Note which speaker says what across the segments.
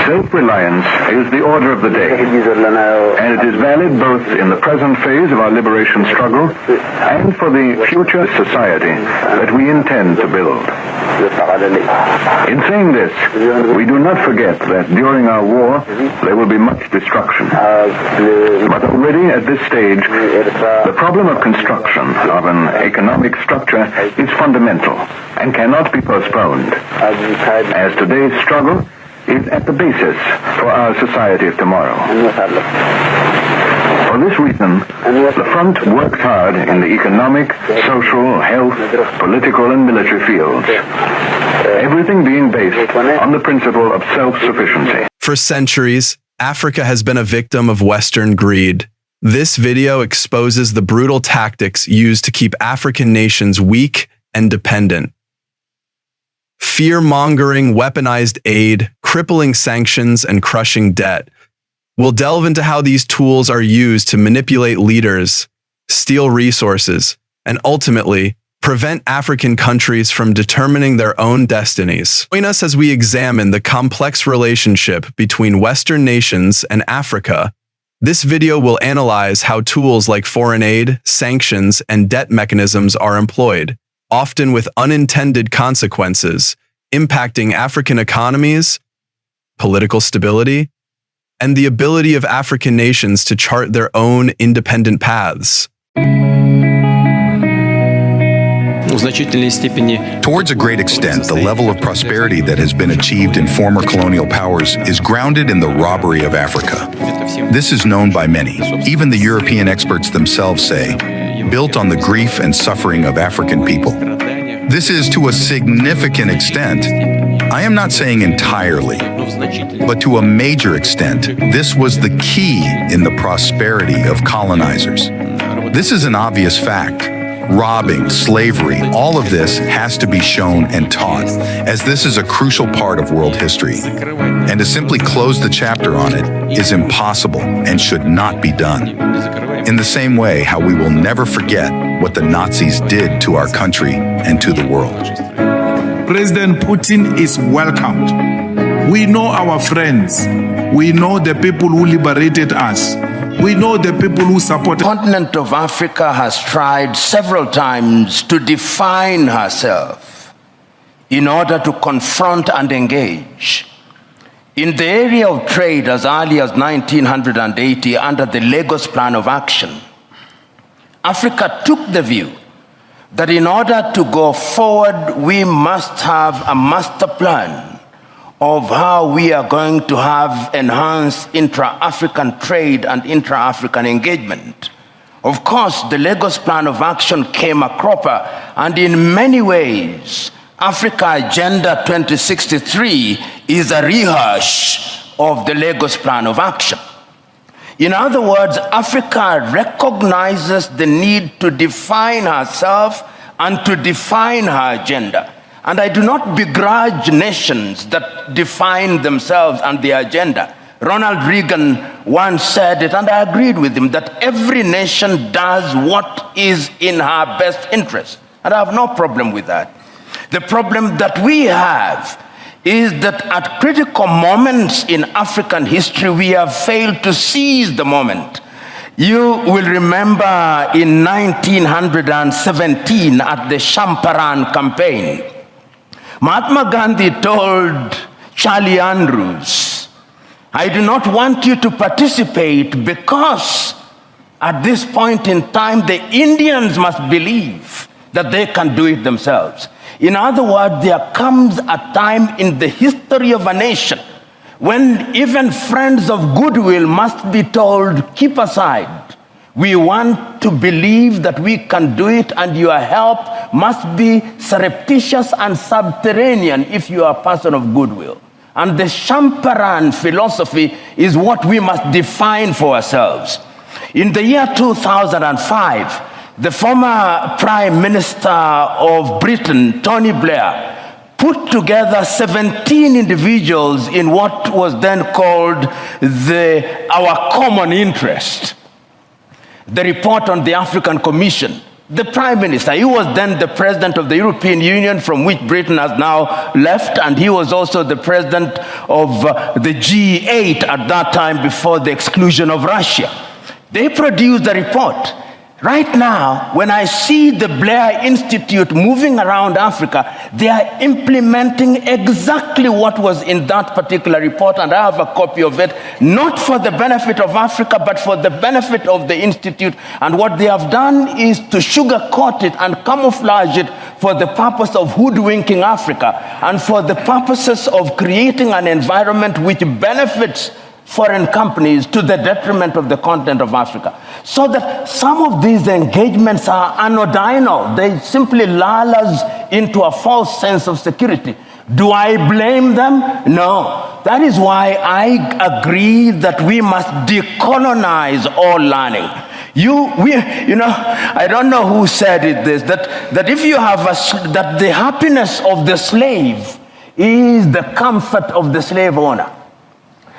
Speaker 1: Self-reliance is the order of the day, and it is valid both in the present phase of our liberation struggle and for the future society that we intend to build. In saying this, we do not forget that during our war there will be much destruction. But already at this stage, the problem of construction of an economic structure is fundamental and cannot be postponed, as today's struggle is at the basis for our society of tomorrow. For this reason, the front works hard in the economic, social, health, political, and military fields, everything being based on the principle of self-sufficiency.
Speaker 2: For centuries, Africa has been a victim of Western greed. This video exposes the brutal tactics used to keep African nations weak and dependent. Fear-mongering, weaponized aid, crippling sanctions, and crushing debt. We'll delve into how these tools are used to manipulate leaders, steal resources, and ultimately prevent African countries from determining their own destinies. Join us as we examine the complex relationship between Western nations and Africa. This video will analyze how tools like foreign aid, sanctions, and debt mechanisms are employed, often with unintended consequences, impacting African economies, political stability, and the ability of African nations to chart their own independent paths.
Speaker 3: Towards a great extent, the level of prosperity that has been achieved in former colonial powers is grounded in the robbery of Africa. This is known by many. Even the European experts themselves say, built on the grief and suffering of African people. This is to a significant extent, I am not saying entirely, but to a major extent, this was the key in the prosperity of colonizers. This is an obvious fact. Robbing, slavery, all of this has to be shown and taught, as this is a crucial part of world history. And to simply close the chapter on it is impossible and should not be done. In the same way how we will never forget what the Nazis did to our country and to the world.
Speaker 4: President Putin is welcomed. We know our friends. We know the people who liberated us. We know the people who support.
Speaker 5: The continent of Africa has tried several times to define herself in order to confront and engage. In the area of trade as early as 1980 under the Lagos Plan of Action, Africa took the view that in order to go forward, we must have a master plan of how we are going to have enhanced intra-African trade and intra-African engagement. Of course, the Lagos Plan of Action came a cropper, and in many ways, Africa Agenda 2063 is a rehash of the Lagos Plan of Action. In other words, Africa recognizes the need to define herself and to define her agenda. And I do not begrudge nations that define themselves and their agenda. Ronald Reagan once said it, and I agreed with him, that every nation does what is in her best interest. And I have no problem with that. The problem that we have is that at critical moments in African history, we have failed to seize the moment. You will remember in 1917 at the Champaran campaign, Mahatma Gandhi told Charlie Andrews, I do not want you to participate because at this point in time, the Indians must believe that they can do it themselves. In other words, there comes a time in the history of a nation when even friends of goodwill must be told, keep aside. We want to believe that we can do it, and your help must be surreptitious and subterranean if you are a person of goodwill. And the Champaran philosophy is what we must define for ourselves. In the year 2005, the former Prime Minister of Britain, Tony Blair, put together 17 individuals in what was then called our common interest. The report on the African Commission The Prime Minister, he was then the President of the European Union, from which Britain has now left, and he was also the President of the G8 at that time before the exclusion of Russia. They produced a report. Right now, when I see the Blair Institute moving around Africa, they are implementing exactly what was in that particular report, and I have a copy of it, not for the benefit of Africa, but for the benefit of the Institute. And what they have done is to sugarcoat it and camouflage it for the purpose of hoodwinking Africa and for the purposes of creating an environment which benefits foreign companies to the detriment of the continent of Africa. So that some of these engagements are anodinal. They simply lull us into a false sense of security. Do I blame them? No. That is why I agree that we must decolonize all learning. I don't know who said it this, that if you have that the happiness of the slave is the comfort of the slave owner.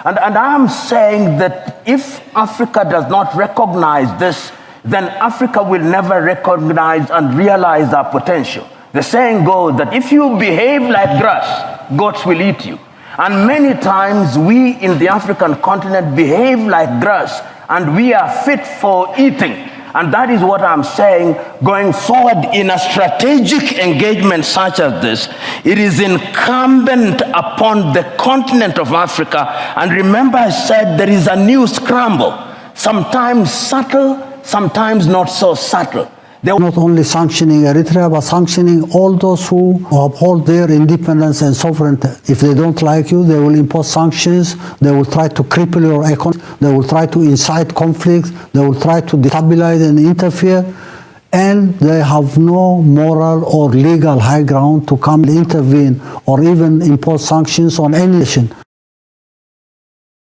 Speaker 5: And I'm saying that if Africa does not recognize this, then Africa will never recognize and realize our potential. The saying goes that if you behave like grass, goats will eat you. And many times we in the African continent behave like grass, and we are fit for eating. And that is what I'm saying, going forward in a strategic engagement such as this, it is incumbent upon the continent of Africa. And remember I said there is a new scramble, sometimes subtle, sometimes not so subtle.
Speaker 6: They were not only sanctioning Eritrea, but sanctioning all those who uphold their independence and sovereignty. If they don't like you, they will impose sanctions, they will try to cripple your economy, they will try to incite conflicts, they will try to destabilize and interfere, and they have no moral or legal high ground to come and intervene or even impose sanctions on any nation.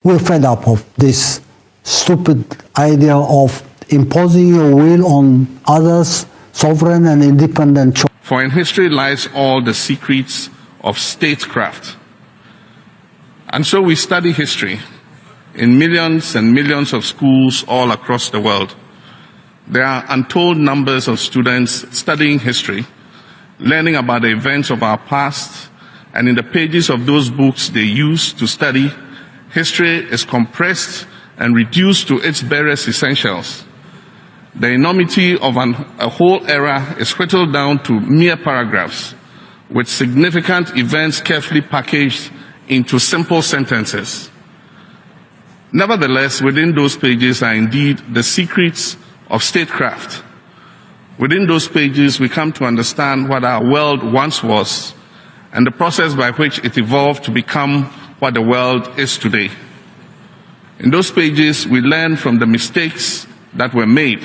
Speaker 6: We're fed up of this stupid idea of imposing your will on others, sovereign and independent choice.
Speaker 7: For in history lies all the secrets of statecraft. And so we study history in millions and millions of schools all across the world. There are untold numbers of students studying history, learning about the events of our past, and in the pages of those books they use to study, history is compressed and reduced to its barest essentials. The enormity of a whole era is whittled down to mere paragraphs, with significant events carefully packaged into simple sentences. Nevertheless, within those pages are indeed the secrets of statecraft. Within those pages, we come to understand what our world once was and the process by which it evolved to become what the world is today. In those pages, we learn from the mistakes that were made.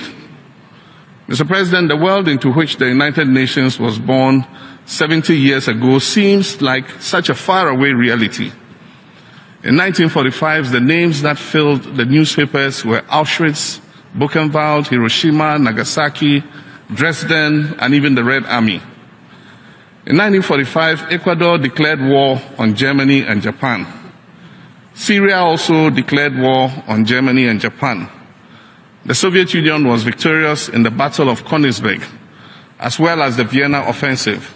Speaker 7: Mr. President, the world into which the United Nations was born 70 years ago seems like such a faraway reality. In 1945, the names that filled the newspapers were Auschwitz, Buchenwald, Hiroshima, Nagasaki, Dresden, and even the Red Army. In 1945, Ecuador declared war on Germany and Japan. Syria also declared war on Germany and Japan. The Soviet Union was victorious in the Battle of Königsberg, as well as the Vienna Offensive.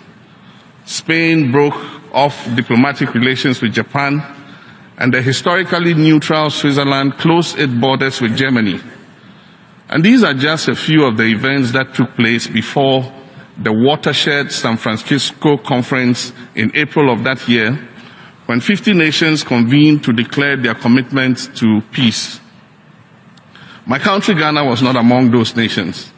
Speaker 7: Spain broke off diplomatic relations with Japan, and the historically neutral Switzerland closed its borders with Germany. And these are just a few of the events that took place before the watershed San Francisco Conference in April of that year, when 50 nations convened to declare their commitment to peace. My country, Ghana, was not among those nations.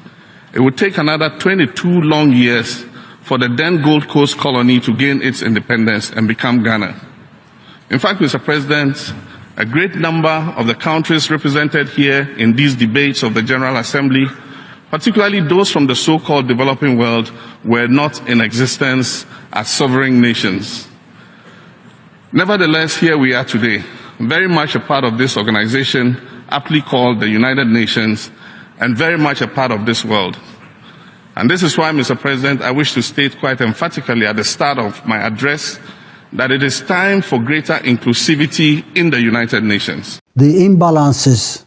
Speaker 7: It would take another 22 long years for the then Gold Coast colony to gain its independence and become Ghana. In fact, Mr. President, a great number of the countries represented here in these debates of the General Assembly, particularly those from the so-called developing world, were not in existence as sovereign nations. Nevertheless, here we are today, very much a part of this organization, aptly called the United Nations, and very much a part of this world. And this is why, Mr. President, I wish to state quite emphatically at the start of my address that it is time for greater inclusivity in the United Nations.
Speaker 6: The imbalances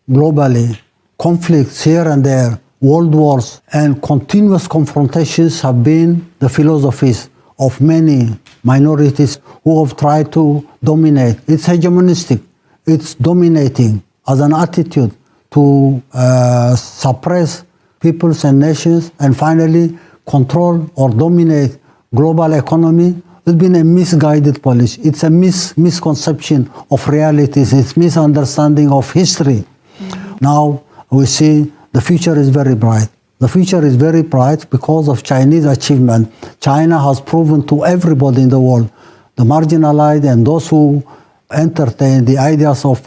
Speaker 6: globally, conflicts here and there, world wars and continuous confrontations have been the philosophies of many minorities who have tried to dominate. It's hegemonistic. It's dominating as an attitude to suppress peoples and nations and finally control or dominate global economy. It's been a misguided policy. It's a misconception of realities. It's misunderstanding of history. Now we see the future is very bright. The future is very bright because of Chinese achievement. China has proven to everybody in the world, the marginalized and those who entertain the ideas of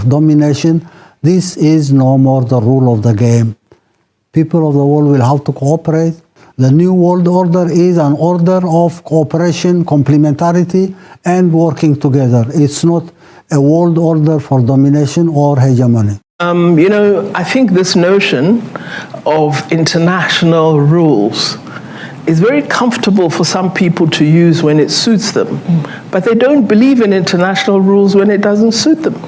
Speaker 6: domination, this is no more the rule of the game. People of the world will have to cooperate. The new world order is an order of cooperation, complementarity, and working together. It's not a world order for domination or hegemony.
Speaker 8: I think this notion of international rules is very comfortable for some people to use when it suits them, but they don't believe in international rules when it doesn't suit them,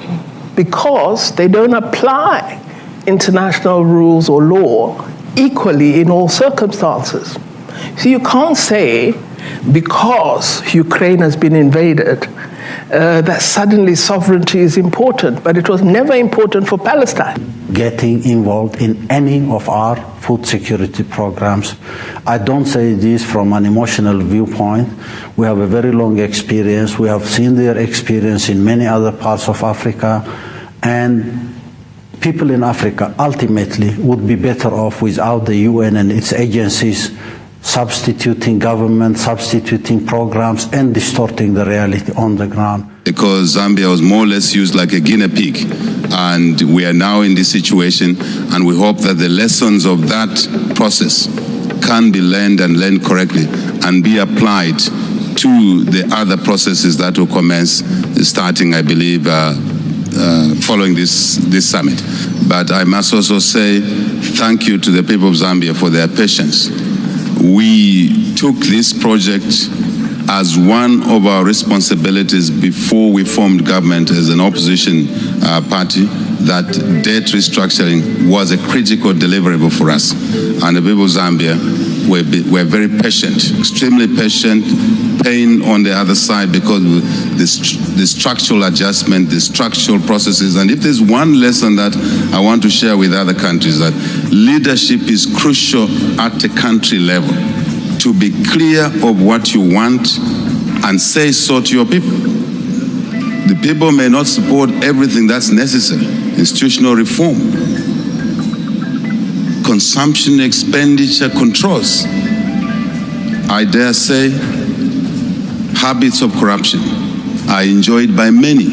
Speaker 8: because they don't apply international rules or law equally in all circumstances. So you can't say because Ukraine has been invaded that suddenly sovereignty is important, but it was never important for Palestine.
Speaker 6: Getting involved in any of our food security programs. I don't say this from an emotional viewpoint. We have a very long experience. We have seen their experience in many other parts of Africa, and people in Africa ultimately would be better off without the UN and its agencies substituting government, substituting programs, and distorting the reality on the ground.
Speaker 9: Because Zambia was more or less used like a guinea pig, and we are now in this situation, and we hope that the lessons of that process can be learned and learned correctly and be applied to the other processes that will commence starting, I believe, following this summit. But I must also say thank you to the people of Zambia for their patience. We took this project as one of our responsibilities before we formed government as an opposition party, that debt restructuring was a critical deliverable for us. And the people of Zambia were very patient, extremely patient, pain on the other side because of the structural adjustment, the structural processes. And if there's one lesson that I want to share with other countries, that leadership is crucial at the country level. To be clear of what you want and say so to your people. The people may not support everything that's necessary. Institutional reform, consumption expenditure controls. I dare say, habits of corruption are enjoyed by many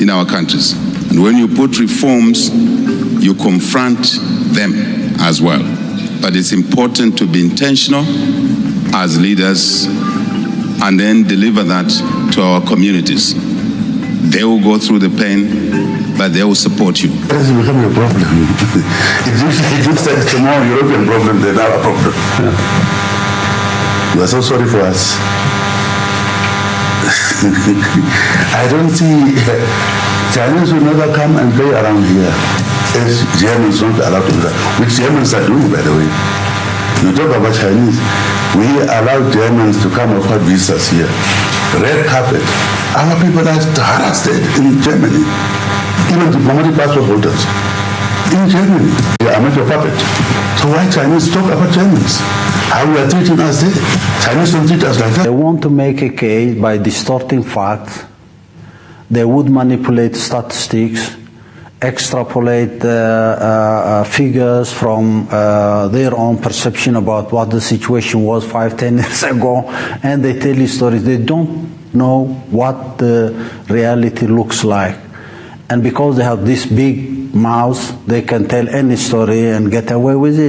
Speaker 9: in our countries. And when you put reforms, you confront them as well. But it's important to be intentional as leaders and then deliver that to our communities. They will go through the pain, but they will support you.
Speaker 10: It has become a problem. It looks like it's a more European problem than our problem. We are so sorry for us. I don't see Chinese will never come and play around here. As Germans not allowed to do that, which Germans are doing, by the way. You talk about Chinese. We allow Germans to come and have visitors here. Red carpet. Our people are harassed in Germany. Even diplomatic passport holders. In Germany. They are not a puppet. So why Chinese talk about Germans? How we are treating us there? Chinese don't treat us like that.
Speaker 6: They want to make a case by distorting facts. They would manipulate statistics, extrapolate figures from their own perception about what the situation was 5-10 years ago, and they tell you stories. They don't know what the reality looks like. And because they have this big mouth, they can tell any story and get away with it.